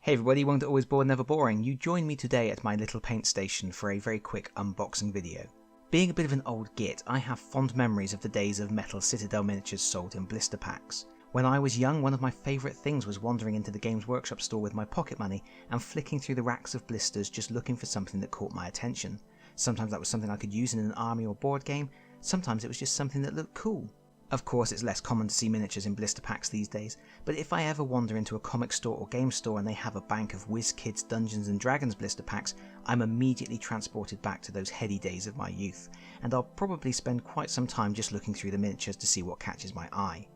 Hey everybody, one that always bored, never boring. You join me today at my little paint station for a very quick unboxing video. Being a bit of an old git, I have fond memories of the days of metal Citadel miniatures sold in blister packs. When I was young, one of my favourite things was wandering into the Games Workshop store with my pocket money and flicking through the racks of blisters just looking for something that caught my attention. Sometimes that was something I could use in an army or board game, sometimes it was just something that looked cool. Of course, it's less common to see miniatures in blister packs these days, but if I ever wander into a comic store or game store and they have a bank of Wizkids Dungeons & Dragons blister packs, I'm immediately transported back to those heady days of my youth, and I'll probably spend quite some time just looking through the miniatures to see what catches my eye.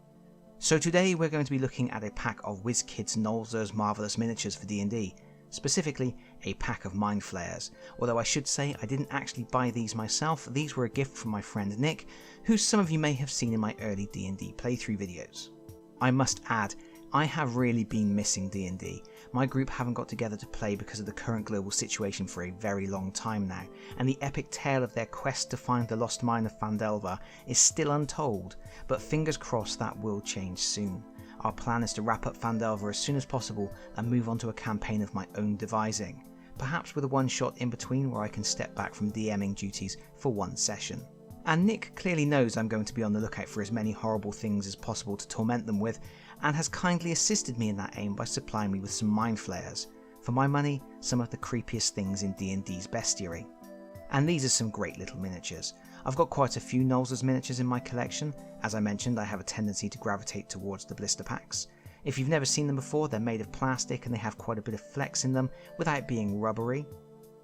So today we're going to be looking at a pack of Wizkids Nolzur's Marvellous Miniatures for D&D, specifically a pack of Mind Flayers, although I should say I didn't actually buy these myself. These were a gift from my friend Nick, who some of you may have seen in my early D&D playthrough videos. I must add, I have really been missing D&D. My group haven't got together to play because of the current global situation for a very long time now, and the epic tale of their quest to find the lost mine of Phandelver is still untold, but fingers crossed that will change soon. Our plan is to wrap up Phandelver as soon as possible and move on to a campaign of my own devising, perhaps with a one-shot in between where I can step back from DMing duties for one session. And Nick clearly knows I'm going to be on the lookout for as many horrible things as possible to torment them with, and has kindly assisted me in that aim by supplying me with some Mind Flayers. For my money, some of the creepiest things in D&D's bestiary. And these are some great little miniatures. I've got quite a few Nolzur's miniatures in my collection. As I mentioned, I have a tendency to gravitate towards the blister packs. If you've never seen them before, they're made of plastic and they have quite a bit of flex in them without being rubbery.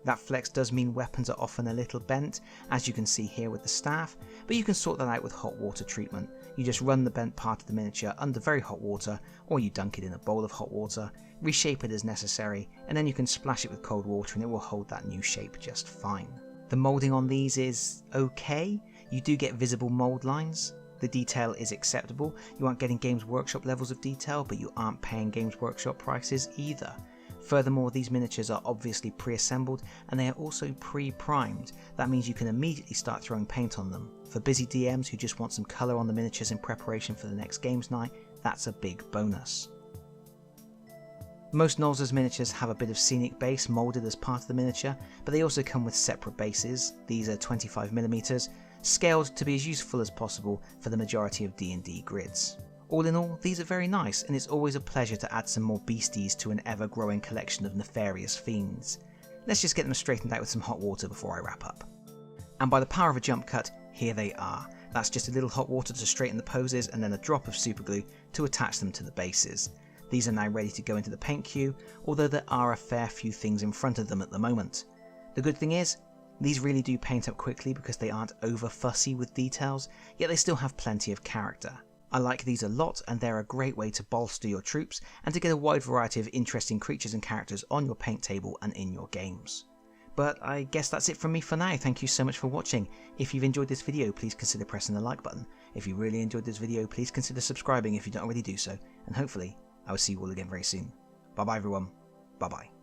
That flex does mean weapons are often a little bent, as you can see here with the staff, but you can sort that out with hot water treatment. You just run the bent part of the miniature under very hot water, or you dunk it in a bowl of hot water, reshape it as necessary, and then you can splash it with cold water and it will hold that new shape just fine. The moulding on these is okay. You do get visible mould lines. The detail is acceptable. You aren't getting Games Workshop levels of detail, but you aren't paying Games Workshop prices either. Furthermore, these miniatures are obviously pre-assembled and they are also pre-primed. That means you can immediately start throwing paint on them. For busy DMs who just want some colour on the miniatures in preparation for the next games night, that's a big bonus. Most Nolzur's miniatures have a bit of scenic base moulded as part of the miniature, but they also come with separate bases. These are 25mm, scaled to be as useful as possible for the majority of D&D grids. All in all, these are very nice, and it's always a pleasure to add some more beasties to an ever-growing collection of nefarious fiends. Let's just get them straightened out with some hot water before I wrap up. And by the power of a jump cut, here they are. That's just a little hot water to straighten the poses and then a drop of superglue to attach them to the bases. These are now ready to go into the paint queue, although there are a fair few things in front of them at the moment. The good thing is, these really do paint up quickly because they aren't over fussy with details, yet they still have plenty of character. I like these a lot, and they're a great way to bolster your troops and to get a wide variety of interesting creatures and characters on your paint table and in your games. But I guess that's it from me for now. Thank you so much for watching. If you've enjoyed this video, please consider pressing the like button. If you really enjoyed this video, please consider subscribing if you don't already do so, and hopefully I will see you all again very soon. Bye bye everyone. Bye bye.